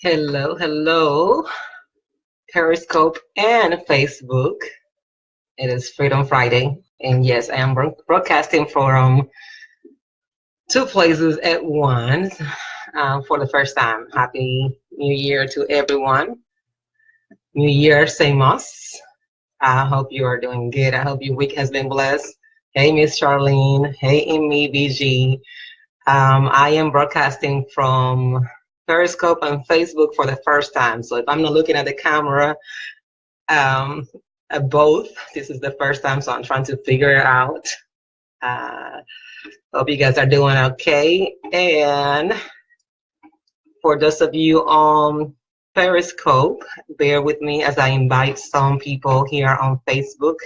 Hello, hello, Periscope and Facebook. It is Freedom Friday, and yes, I am broadcasting from two places at once for the first time. Happy New Year to everyone. New Year, same us. I hope you are doing good. I hope your week has been blessed. Hey, Miss Charlene. Hey, Amy BG. I am broadcasting from Periscope and Facebook for the first time. So if I'm not looking at the camera, um, both. This is the first time, so I'm trying to figure it out. Uh, Hope you guys are doing okay. And for those of you on Periscope, bear with me as I invite some people here on Facebook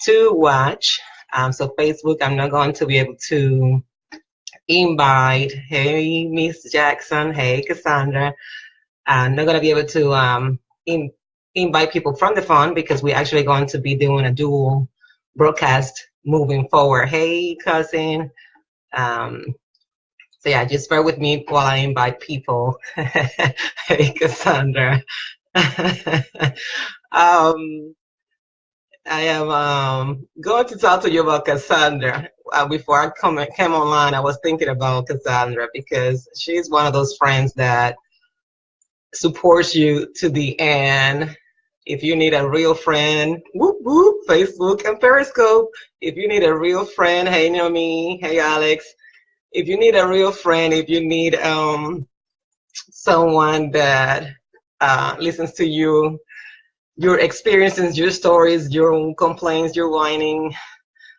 to watch. So Facebook, I'm not going to be able to invite. Hey, Miss Jackson. Hey, Cassandra. I'm not going to be able to invite people from the phone because we're actually going to be doing a dual broadcast moving forward. Hey, cousin. Um, so yeah, just bear with me while I invite people. Hey, Cassandra. I am going to talk to you about Cassandra. Before I came online, I was thinking about Cassandra because she's one of those friends that supports you to the end. If you need a real friend, whoop whoop, Facebook and Periscope. If you need a real friend, hey Naomi, hey Alex. If you need a real friend, if you need someone that listens to you, your experiences, your stories, your complaints, your whining,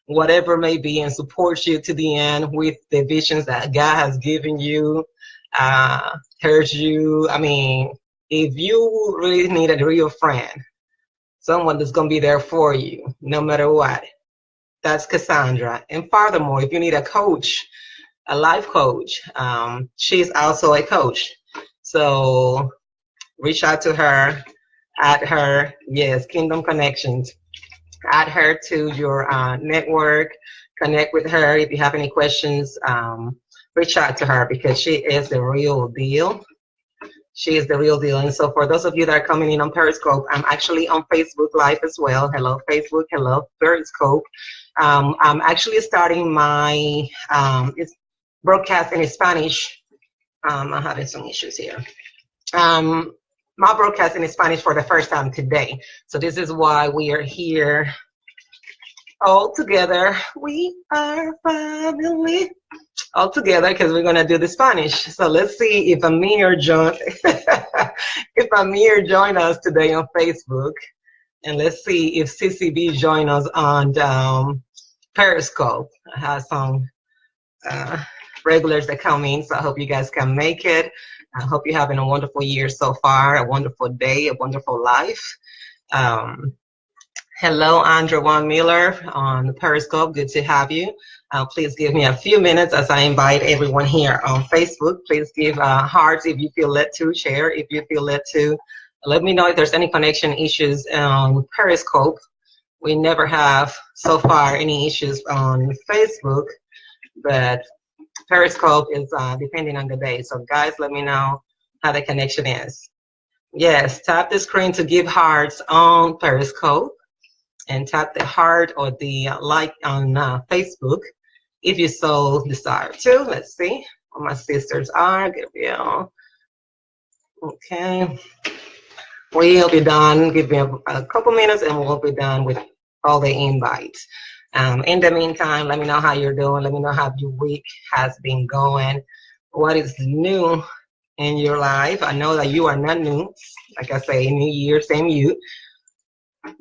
whatever may be, and supports you to the end with the visions that God has given you, heard you. I mean, if you really need a real friend, someone that's going to be there for you no matter what, that's Cassandra. And furthermore, if you need a coach, a life coach, she's also a coach. So reach out to her, add her, yes, Kingdom Connections. Add her to your network, connect with her. If you have any questions, reach out to her because she is the real deal. She is the real deal. And so for those of you that are coming in on Periscope, I'm actually on Facebook Live as well. Hello, Facebook. Hello, Periscope. I'm actually starting my broadcast in Spanish. I'm having some issues here. My broadcast in Spanish for the first time today. So this is why we are here all together. We are family. All together because we're gonna do the Spanish. So let's see if Amir join us today on Facebook, and let's see if CCB join us on Periscope. I have some regulars that come in, so I hope you guys can make it. I hope you're having a wonderful year so far, a wonderful day, a wonderful life. Hello, Andrew Juan Miller on Periscope. Good to have you. Please give me a few minutes as I invite everyone here on Facebook. Please give hearts if you feel led to, share if you feel led to. Let me know if there's any connection issues on Periscope. We never have so far any issues on Facebook, but Periscope is depending on the day. So guys, let me know how the connection is. Yes, tap the screen to give hearts on Periscope and tap the heart or the like on Facebook if you so desire to. Let's see where my sisters are. Gabrielle. Okay. We'll be done. Give me a couple minutes and we'll be done with all the invites. In the meantime, let me know how you're doing. Let me know how your week has been going. What is new in your life? I know that you are not new. Like I say, new year, same you.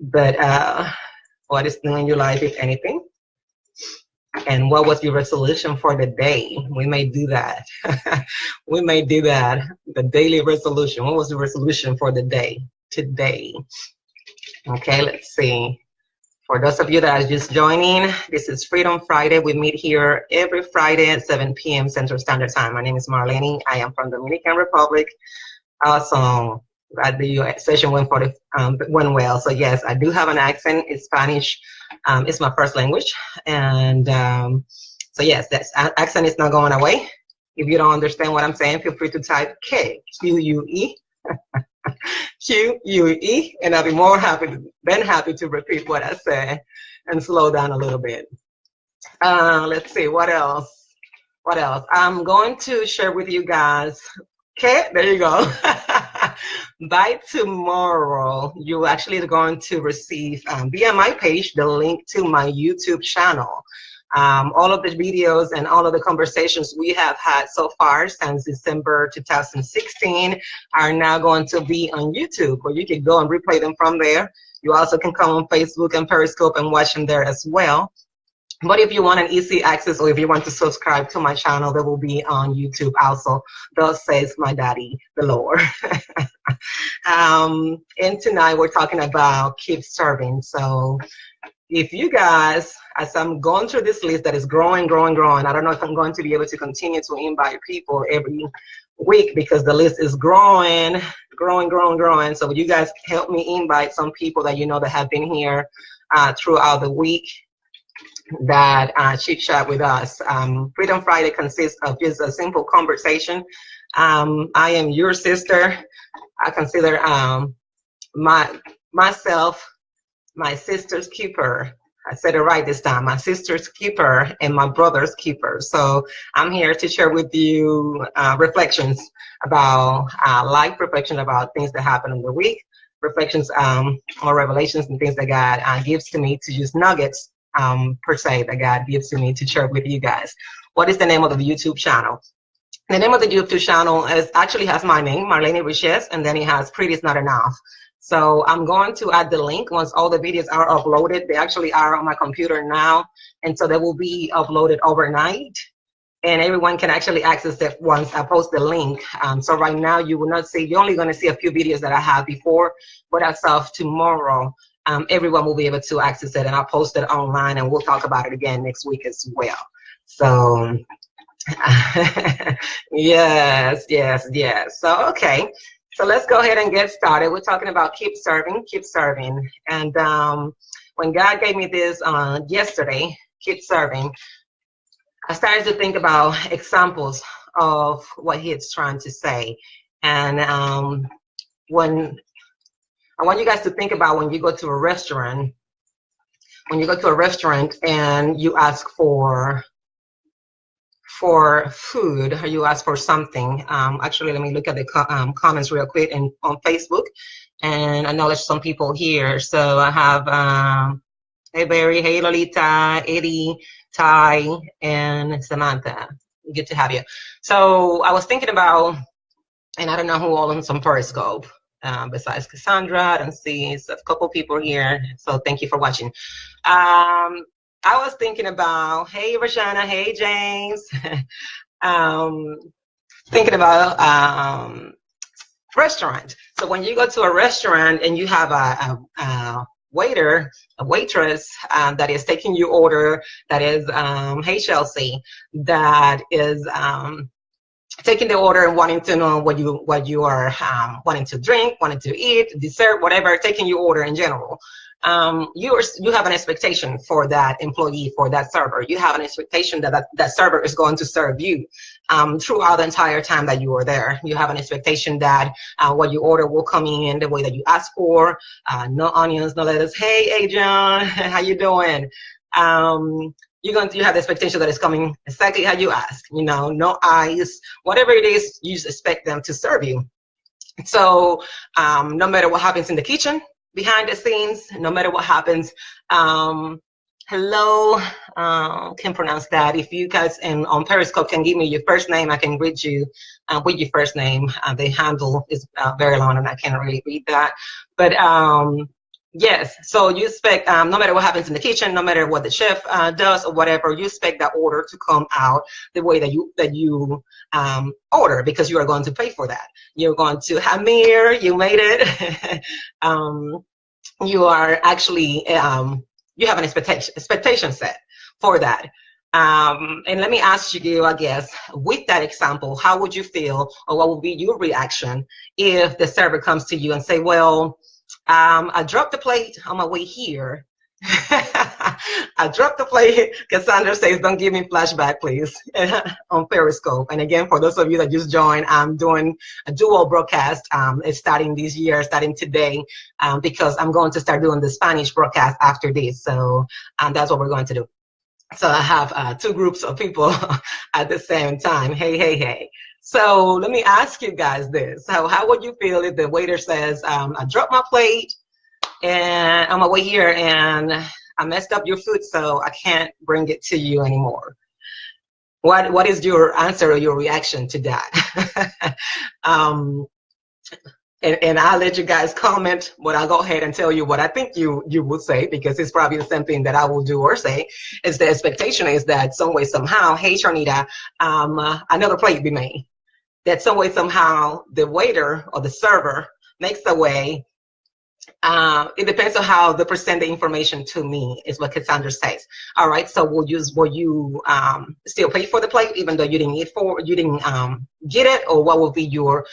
But what is new in your life, if anything? And what was your resolution for the day? We may do that. We may do that. The daily resolution. What was the resolution for the day today? Okay, let's see. For those of you that are just joining, this is Freedom Friday. We meet here every Friday at 7 p.m. Central Standard Time. My name is Marlene. I am from Dominican Republic. Awesome. Glad the session went well. So yes, I do have an accent. It's Spanish. It's my first language. And so yes, that accent is not going away. If you don't understand what I'm saying, feel free to type K, Q-U-E, Q-U-E, and I'll be more happy to repeat what I say and slow down a little bit. Let's see, what else? What else? I'm going to share with you guys. Okay, there you go. By tomorrow, you actually are going to receive via my page the link to my YouTube channel. All of the videos and all of the conversations we have had so far since December 2016 are now going to be on YouTube, where you can go and replay them from there. You also can come on Facebook and Periscope and watch them there as well. But if you want an easy access, or if you want to subscribe to my channel, that will be on YouTube also. Thus says my daddy, the Lord. And tonight we're talking about keep serving. So if you guys, as I'm going through this list that is growing, I don't know if I'm going to be able to continue to invite people every week, because the list is growing. So you guys help me invite some people that you know that have been here throughout the week, that chit chat with us. Freedom Friday consists of just a simple conversation. I am your sister. I consider myself my sister's keeper. I said it right this time. My sister's keeper and my brother's keeper. So I'm here to share with you reflections about life, reflection about things that happen in the week, reflections or revelations and things that God gives to me, to use nuggets per se that God gives to me to share with you guys. What is the name of the YouTube channel? The name of the YouTube channel actually has my name, Marlene Riches, and then it has Pretty Is Not Enough. So I'm going to add the link once all the videos are uploaded. They actually are on my computer now, and so they will be uploaded overnight, and everyone can actually access it once I post the link. So right now you will not see, you're only going to see a few videos that I have before, but as of tomorrow, everyone will be able to access it, and I'll post it online, and we'll talk about it again next week as well. So yes. So okay, so let's go ahead and get started. We're talking about keep serving. And when God gave me this yesterday, keep serving, I started to think about examples of what he is trying to say. And when I want you guys to think about when you go to a restaurant, and you ask for food, or you ask for something. Actually, let me look at the comments real quick on Facebook and acknowledge some people here. So I have hey Barry, hey Lolita, Eddie, Ty, and Samantha. Good to have you. So I was thinking about, and I don't know who all on some Periscope. Besides Cassandra, I don't see a couple people here, so thank you for watching. I was thinking about, hey Rashana, hey James, thinking about restaurant. So when you go to a restaurant and you have a waiter, a waitress that is taking your order, that is, hey Chelsea, that is taking the order and wanting to know what you are wanting to drink, wanting to eat, dessert, whatever, taking your order in general. You have an expectation for that employee, for that server. You have an expectation that server is going to serve you throughout the entire time that you are there. You have an expectation that what you order will come in the way that you ask for. No onions, no lettuce. Hey, Adrian, how you doing? You have the expectation that it's coming exactly how you ask. You know, no ice, whatever it is, you just expect them to serve you. So no matter what happens in the kitchen, behind the scenes, no matter what happens, hello, can pronounce that. If you guys on Periscope can give me your first name, I can read you with your first name. The handle is very long and I can't really read that. But yes, so you expect, no matter what happens in the kitchen, no matter what the chef does or whatever, you expect that order to come out the way that you order, because you are going to pay for that. You're going to Hamir, you made it. You are actually, you have an expectation set for that. And let me ask you, I guess, with that example, how would you feel, or what would be your reaction if the server comes to you and say, well, I dropped the plate on my way here. I dropped the plate. Cassandra says, don't give me flashback, please, on Periscope. And again, for those of you that just joined, I'm doing a dual broadcast. It's starting this year, starting today, because I'm going to start doing the Spanish broadcast after this. So that's what we're going to do. So I have two groups of people at the same time. Hey, hey, hey. So let me ask you guys this. So how would you feel if the waiter says, I dropped my plate and on my way here and I messed up your food, so I can't bring it to you anymore? What is your answer or your reaction to that? And I'll let you guys comment, but I'll go ahead and tell you what I think you would say, because it's probably the same thing that I will do or say. Is the expectation is that some way, somehow, hey, Sharnita, another plate be made. That some way, somehow, the waiter or the server makes a way. It depends on how they present the information to me, is what Cassandra says. All right, so will you still pay for the plate even though you didn't get it, or what will be your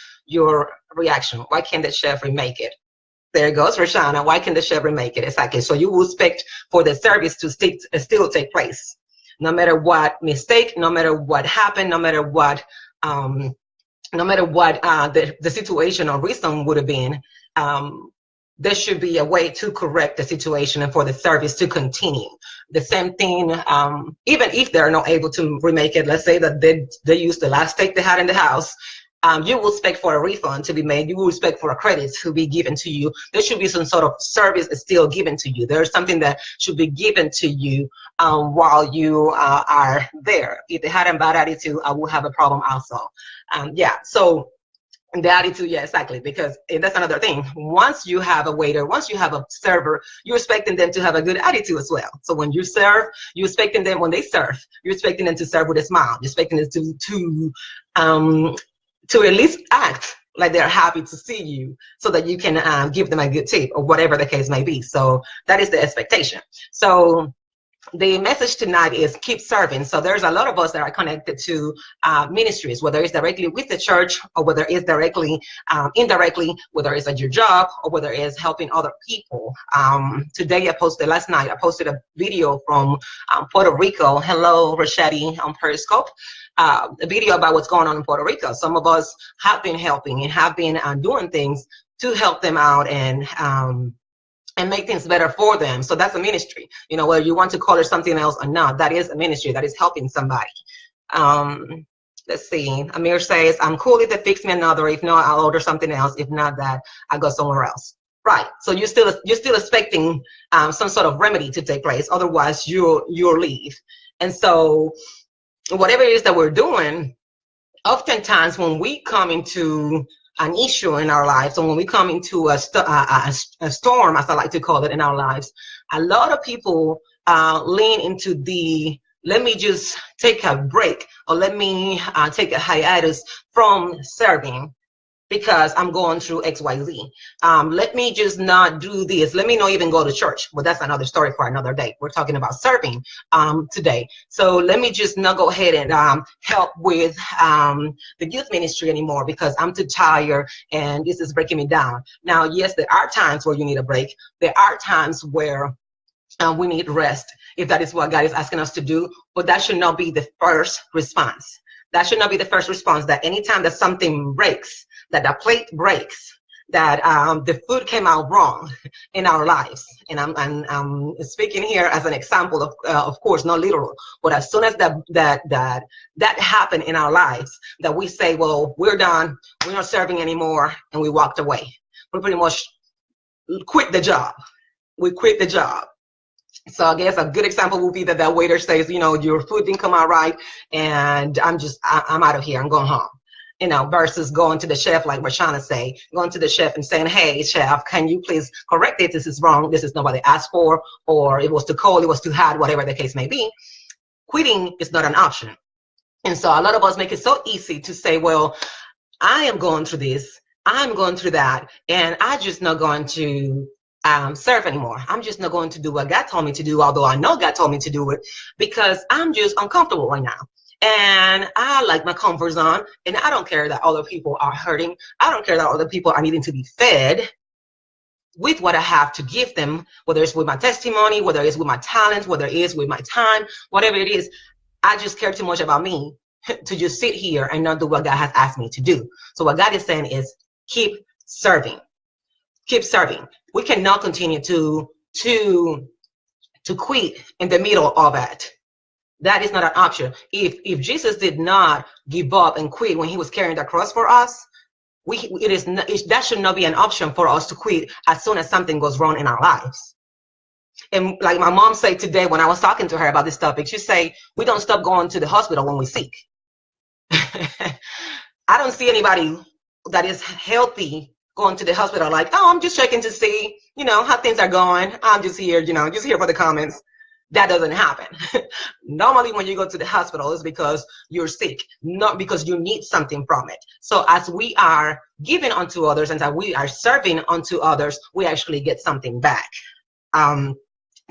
reaction? Why can't the chef remake it? There goes Rashana. Why can't the chef remake it? Exactly. So you will expect for the service to still take place, no matter what mistake, no matter what happened, no matter what the situation or reason would have been. There should be a way to correct the situation and for the service to continue. The same thing, even if they're not able to remake it, let's say that they used the last steak they had in the house, you will expect for a refund to be made. You will expect for a credit to be given to you. There should be some sort of service still given to you. There's something that should be given to you while you are there. If they had a bad attitude, I will have a problem also. Yeah, so the attitude, yeah, exactly, because that's another thing. Once you have a waiter, once you have a server, you're expecting them to have a good attitude as well. So when you serve, you're expecting them, when they serve, you're expecting them to serve with a smile. You're expecting them to at least act like they're happy to see you, so that you can give them a good tip or whatever the case may be. So that is the expectation. So the message tonight is keep serving. So there's a lot of us that are connected to ministries, whether it's directly with the church or whether it's directly, indirectly, whether it's at your job or whether it's helping other people. Last night, I posted a video from Puerto Rico. Hello, Rashadi on Periscope. A video about what's going on in Puerto Rico. Some of us have been helping and have been doing things to help them out and make things better for them. So that's a ministry. You know, whether you want to call it something else or not, that is a ministry. That is helping somebody. Let's see. Amir says, I'm cool if they fix me another. If not, I'll order something else. If not that, I go somewhere else. Right. So you're still expecting some sort of remedy to take place. Otherwise, you'll leave. And so whatever it is that we're doing, oftentimes when we come into an issue in our lives, and when we come into a storm, as I like to call it, in our lives, a lot of people lean into the, let me just take a break, or let me take a hiatus from serving because I'm going through XYZ. Let me just not do this. Let me not even go to church. Well, that's another story for another day. We're talking about serving today. So let me just not go ahead and help with the youth ministry anymore because I'm too tired and this is breaking me down. Now, yes, there are times where you need a break. There are times where we need rest, if that is what God is asking us to do, but that should not be the first response. That should not be the first response, that anytime that something breaks, that the plate breaks, that the food came out wrong in our lives. And I'm speaking here as an example of course, not literal, but as soon as that happened in our lives, that we say, well, we're done, we're not serving anymore, and we walked away. We pretty much quit the job. We quit the job. So I guess a good example would be that waiter says, you know, your food didn't come out right, and I'm out of here, I'm going home. You know, versus going to the chef, like Rashana say, going to the chef and saying, hey, chef, can you please correct it? This is wrong. This is not what they asked for, or it was too cold, it was too hot, whatever the case may be. Quitting is not an option. And so a lot of us make it so easy to say, well, I am going through this, I'm going through that, and I'm just not going to serve anymore. I'm just not going to do what God told me to do, although I know God told me to do it, because I'm just uncomfortable right now. And I like my comfort zone, and I don't care that other people are hurting. I don't care that other people are needing to be fed. with what I have to give them, whether it's with my testimony, whether it's with my talent, whether it is with my time, whatever it is. I just care too much about me to just sit here and not do what God has asked me to do. So what God is saying is keep serving. Keep serving. We cannot continue to quit in the middle of it. That is not an option. If Jesus did not give up and quit when he was carrying the cross for us, that should not be an option for us to quit as soon as something goes wrong in our lives. And like my mom said today when I was talking to her about this topic, she said, we don't stop going to the hospital when we're sick. I don't see anybody that is healthy going to the hospital like, oh, I'm just checking to see, how things are going. I'm just here, just here for the comments. That doesn't happen. Normally when you go to the hospital, it's because you're sick, not because you need something from it. So as we are giving unto others and as we are serving unto others, we actually get something back.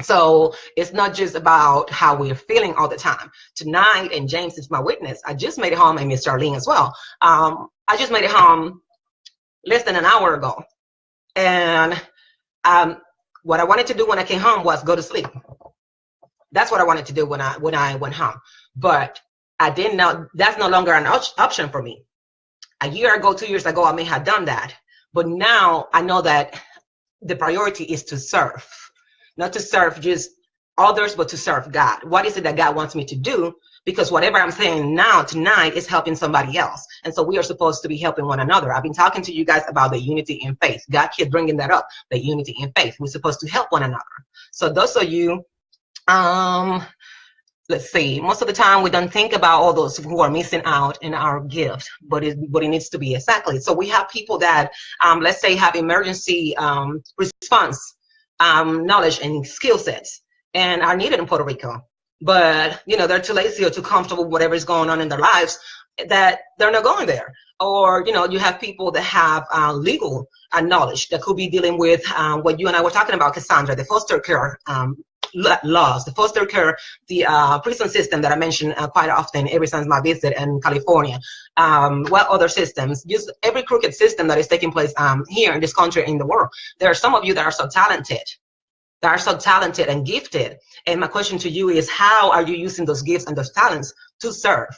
So it's not just about how we're feeling all the time. Tonight, and James is my witness, I just made it home, and Miss Charlene as well. I just made it home less than an hour ago. And what I wanted to do when I came home was go to sleep. That's what I wanted to do when I went home. But I didn't know that's no longer an option for me. A year ago, 2 years ago, I may have done that. But now I know that the priority is to serve. Not to serve just others, but to serve God. What is it that God wants me to do? Because whatever I'm saying now, tonight, is helping somebody else. And so we are supposed to be helping one another. I've been talking to you guys about the unity in faith. God keeps bringing that up, the unity in faith. We're supposed to help one another. So those of you, let's see, most of the time we don't think about all those who are missing out in our gift, but it needs to be exactly. So we have people that, let's say, have emergency response knowledge and skill sets and are needed in Puerto Rico. But, they're too lazy or too comfortable with whatever is going on in their lives that they're not going there. Or, you have people that have legal knowledge that could be dealing with what you and I were talking about, Cassandra, the foster care laws, the foster care, the prison system that I mention quite often every since my visit in California. Other systems, just every crooked system that is taking place here in this country, in the world. There are some of you that are so talented, and gifted. And my question to you is, how are you using those gifts and those talents to serve?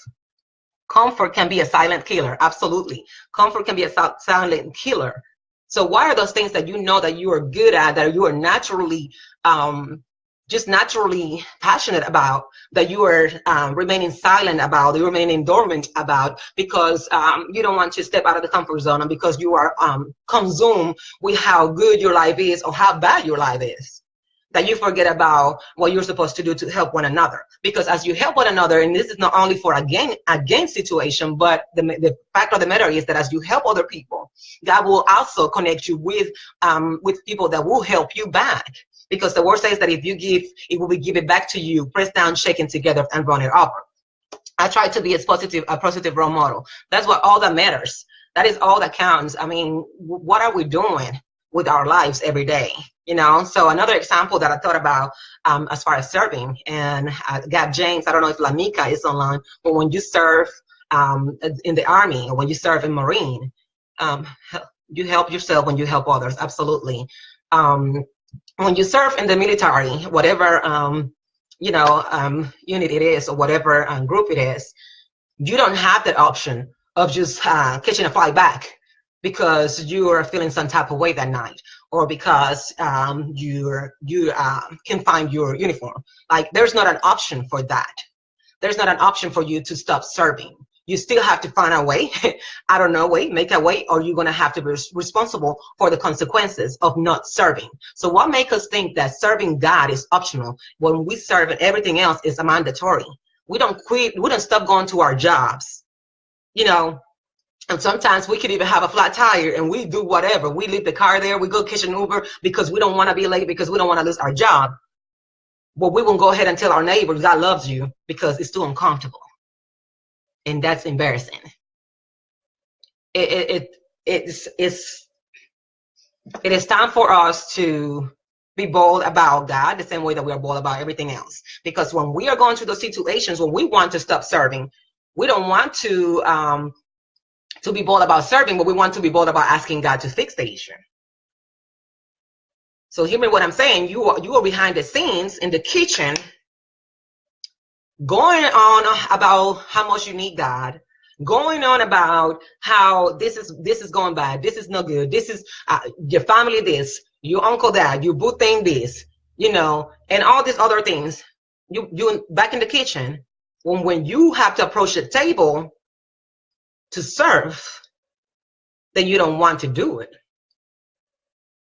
Comfort can be a silent killer. Absolutely. Comfort can be a silent killer. So what are those things that you know that you are good at, that you are naturally just naturally passionate about, that you are remaining silent about, you're remaining dormant about, because you don't want to step out of the comfort zone, and because you are consumed with how good your life is or how bad your life is, that you forget about what you're supposed to do to help one another. Because as you help one another, and this is not only for a gain situation, but the fact of the matter is that as you help other people, God will also connect you with people that will help you back. Because the word says that if you give, it will be given back to you, pressed down, shaken together, and run it over. I try to be a positive role model. That's what all that matters. That is all that counts. I mean, what are we doing with our lives every day? So another example that I thought about as far as serving, and Gab James, I don't know if Lanika is online, but when you serve in the Army, or when you serve in Marine, you help yourself when you help others. Absolutely. When you serve in the military, whatever unit it is, or whatever group it is, you don't have that option of just catching a flight back because you are feeling some type of way that night, or because you can find your uniform. Like, there's not an option for that. There's not an option for you to stop serving. You still have to find a way, make a way, or you're going to have to be responsible for the consequences of not serving. So what makes us think that serving God is optional when we serve and everything else is mandatory? We don't quit. We don't stop going to our jobs, and sometimes we could even have a flat tire and we do whatever. We leave the car there. We go catch an Uber because we don't want to be late, because we don't want to lose our job. But we won't go ahead and tell our neighbors God loves you because it's too uncomfortable. And that's embarrassing. It is time for us to be bold about God the same way that we are bold about everything else. Because when we are going through those situations, when we want to stop serving, we don't want to be bold about serving, but we want to be bold about asking God to fix the issue. So hear me what I'm saying. You are behind the scenes in the kitchen, going on about how much you need God, going on about how this is going bad, this is no good, this is your family this, your uncle that, your boo thing this, you know, and all these other things. You back in the kitchen, when you have to approach the table to serve, then you don't want to do it.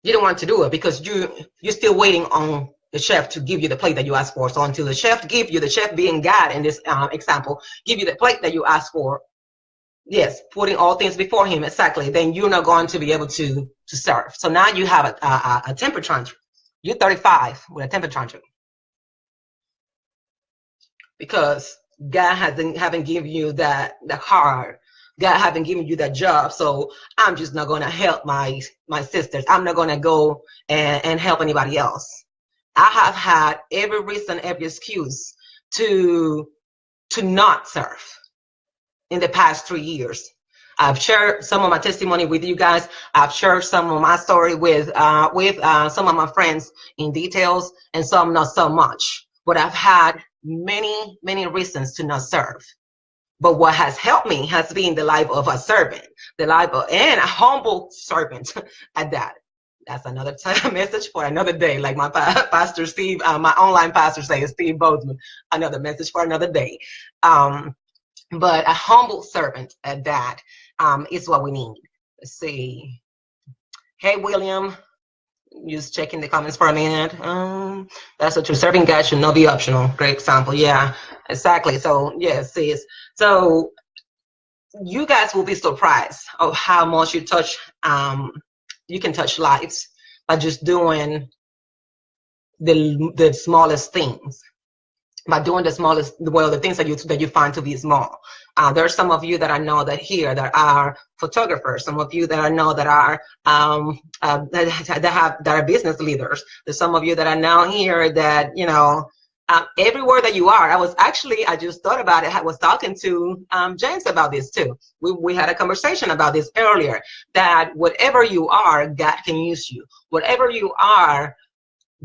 You don't want to do it because you're still waiting on the chef to give you the plate that you asked for. So until the chef give you, the chef being God in this example, give you the plate that you asked for, yes, putting all things before him, exactly, then you're not going to be able to serve. So now you have a temper tantrum. You're 35 with a temper tantrum because God haven't given you the heart. God haven't given you that job, so I'm just not gonna help my sisters. I'm not gonna go and help anybody else. I have had every reason, every excuse to not serve in the past 3 years. I've shared some of my testimony with you guys. I've shared some of my story with some of my friends in details, and some not so much. But I've had many reasons to not serve. But what has helped me has been the life of a servant, the life of, and a humble servant at that. That's another message for another day. Like my pastor Steve, my online pastor says, Steve Bozeman, another message for another day. But a humble servant at that is what we need. Let's see. Hey, William. Just checking the comments for a minute. That's what you're serving God should not be optional. Great example. Yeah, exactly. So yes, sis. So you guys will be surprised of how much you touch. You can touch lives by just doing the smallest things. By doing the smallest, well, the things that you find to be small. There are some of you that I know that here that are photographers. Some of you that I know that are that are business leaders. There's some of you that I know here that, you know, everywhere that you are. I just thought about it. I was talking to James about this too. We had a conversation about this earlier. That whatever you are, God can use you. Whatever you are,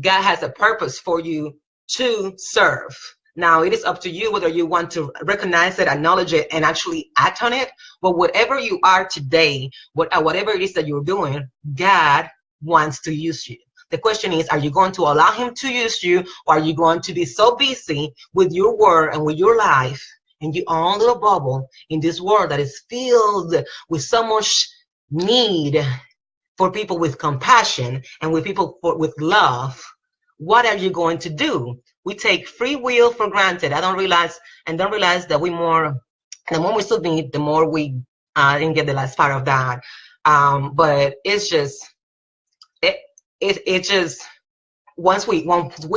God has a purpose for you to serve. Now, it is up to you whether you want to recognize it, acknowledge it, and actually act on it. But whatever you are today, whatever it is that you're doing, God wants to use you. The question is, are you going to allow him to use you, or are you going to be so busy with your word and with your life and your own little bubble in this world that is filled with so much need for people with compassion and with people with love? What are you going to do? We take free will for granted. I don't realize that the more we submit, the more we didn't get the last part of that. But it's just it just once we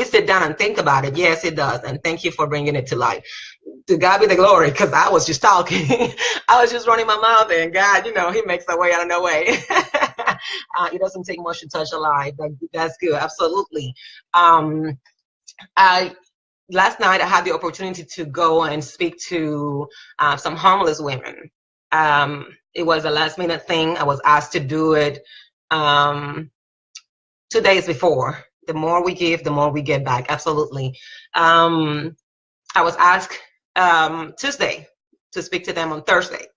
sit down and think about it, yes, it does. And thank you for bringing it to life. To God be the glory, because I was just talking. I was just running my mouth, and God, you know, he makes a way out of no way. It doesn't take much to touch a life. That's good. Absolutely. Last night I had the opportunity to go and speak to some homeless women. It was a last minute thing. I was asked to do it 2 days before. The more we give, the more we get back. Absolutely. I was asked Tuesday to speak to them on Thursday.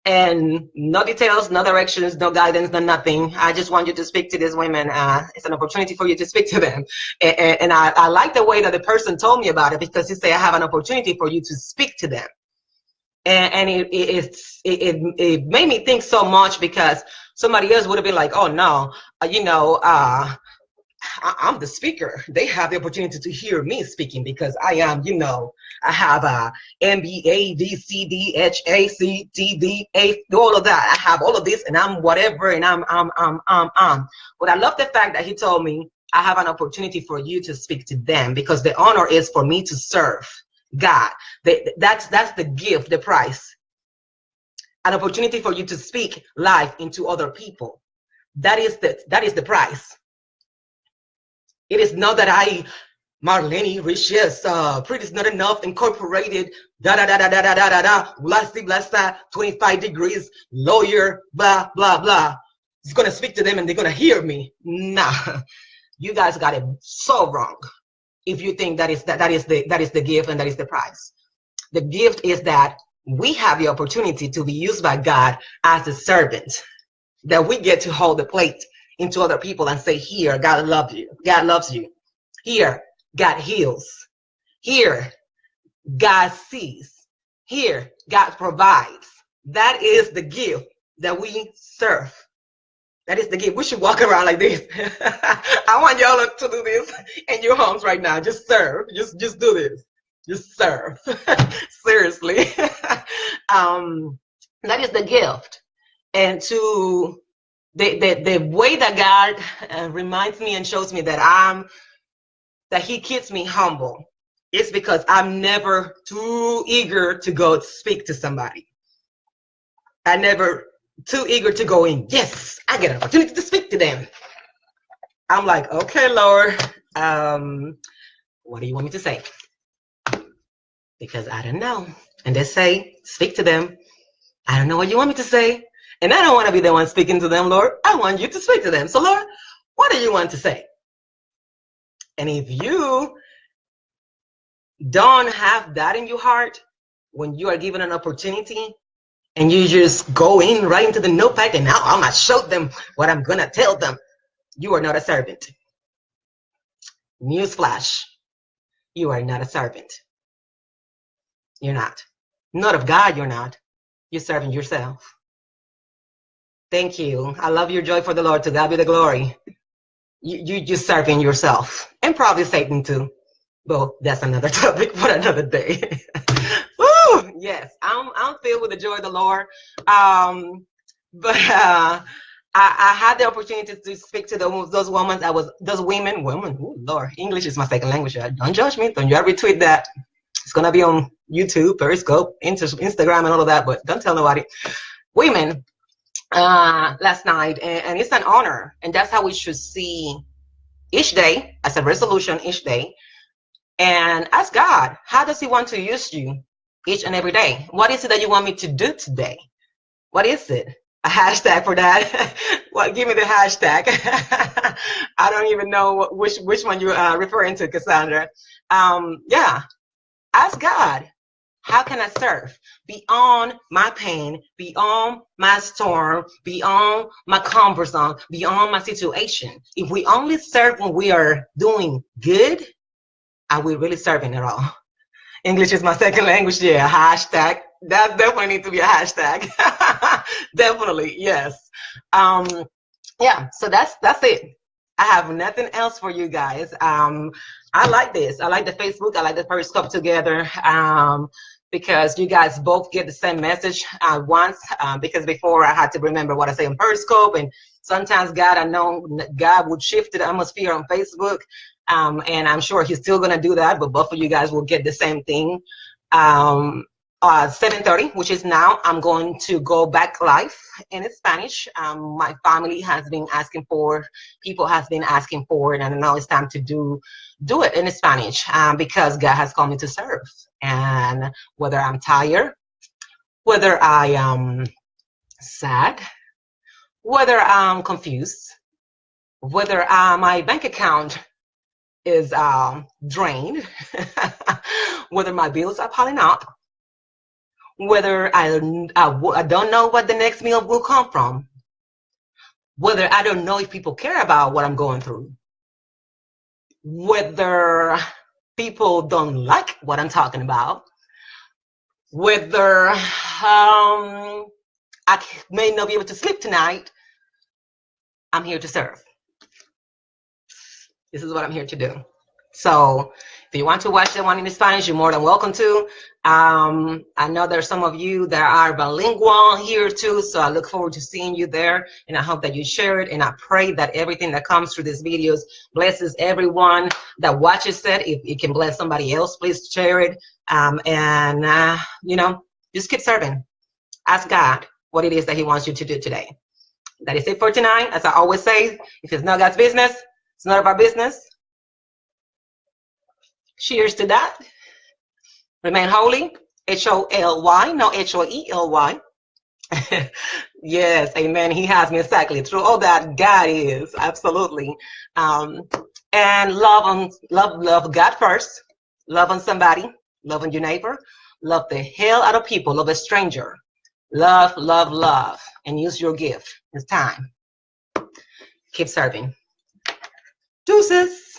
And no details, no directions, no guidance, no nothing. I just want you to speak to these women. It's an opportunity for you to speak to them. And I like the way that the person told me about it, because he said, I have an opportunity for you to speak to them. And it made me think so much, because somebody else would have been like, oh no, I'm the speaker. They have the opportunity to hear me speaking because I am, I have a MBA, DCD, HAC, TD, A, all of that. I have all of this, and I'm whatever, and I'm. But I love the fact that he told me I have an opportunity for you to speak to them, because the honor is for me to serve God. That's the gift, the price. An opportunity for you to speak life into other people. That is the price. It is not that Marlene Riches, Pretty is Not Enough, Incorporated, blah, 25 degrees, lawyer, blah, blah, blah. It's going to speak to them and they're going to hear me. Nah, You guys got it so wrong. If you think that is the gift and that is the prize. The gift is that we have the opportunity to be used by God as a servant, that we get to hold the plate into other people and say, here, God loves you. God loves you. Here, God heals. Here, God sees. Here, God provides. That is the gift that we serve. That is the gift. We should walk around like this. I want y'all to do this in your homes right now. Just serve. Just do this. Just serve. Seriously. That is the gift. And to the way that God reminds me and shows me that He keeps me humble, it's because I'm never too eager to go speak to somebody. I never too eager to go in. Yes, I get an opportunity to speak to them. I'm like, okay, Lord, what do you want me to say? Because I don't know. And they say, speak to them. I don't know what you want me to say. And I don't want to be the one speaking to them, Lord. I want you to speak to them. So, Lord, what do you want to say? And if you don't have that in your heart, when you are given an opportunity, and you just go in right into the notepad and now I'm going to show them what I'm going to tell them, you are not a servant. Newsflash, you are not a servant. You're not. Not of God, you're not. You're serving yourself. Thank you. I love your joy for the Lord. To God be the glory. You just serving yourself. And probably Satan too. But that's another topic for another day. Woo! Yes, I'm filled with the joy of the Lord. I had the opportunity to speak to those women. Ooh, Lord, English is my second language. Don't judge me. Don't you ever retweet that. It's gonna be on YouTube, Periscope, Instagram, and all of that. But don't tell nobody. Women, last night, and it's an honor, and that's how we should see each day as a resolution each day. And ask God, how does He want to use you each and every day? What is it that you want me to do today? What is it? A hashtag for that? Well, give me the hashtag. I don't even know which one you're referring to, Cassandra. Yeah, ask God, how can I serve beyond my pain, beyond my storm, beyond my comfort zone, beyond my situation? If we only serve when we are doing good, are we really serving at all? English is my second language. Yeah, hashtag. That definitely needs to be a hashtag. Definitely, yes. Yeah, so that's it. I have nothing else for you guys. I like this. I like the Facebook. I like the Periscope together. Because you guys both get the same message at once. Because before I had to remember what I say on Periscope, and sometimes I know God would shift the atmosphere on Facebook. And I'm sure He's still going to do that, but both of you guys will get the same thing. 7:30, which is now, I'm going to go back live in Spanish. My family has been asking for, people has been asking for it, and now it's time to do it in Spanish, because God has called me to serve. And whether I'm tired, whether I am sad, whether I'm confused, whether my bank account is drained, whether my bills are piling up, whether I don't know what the next meal will come from, whether I don't know if people care about what I'm going through, whether people don't like what I'm talking about, whether I may not be able to sleep tonight, I'm here to serve. This is what I'm here to do. So if you want to watch the one in Spanish, you're more than welcome to. I know there's some of you that are bilingual here too, so I look forward to seeing you there, and I hope that you share it, and I pray that everything that comes through these videos blesses everyone that watches it. If it can bless somebody else, please share it. You know, just keep serving. Ask God what it is that He wants you to do today. That is it for tonight. As I always say, if it's not God's business, it's none of our business. Cheers to that. Remain holy. H-O-L-Y, no H-O-E-L-Y. Yes, amen. He has me exactly through all that. God is absolutely. And love God first. Love on somebody. Love on your neighbor. Love the hell out of people. Love a stranger. Love, love, love. And use your gift. It's time. Keep serving. Deuces.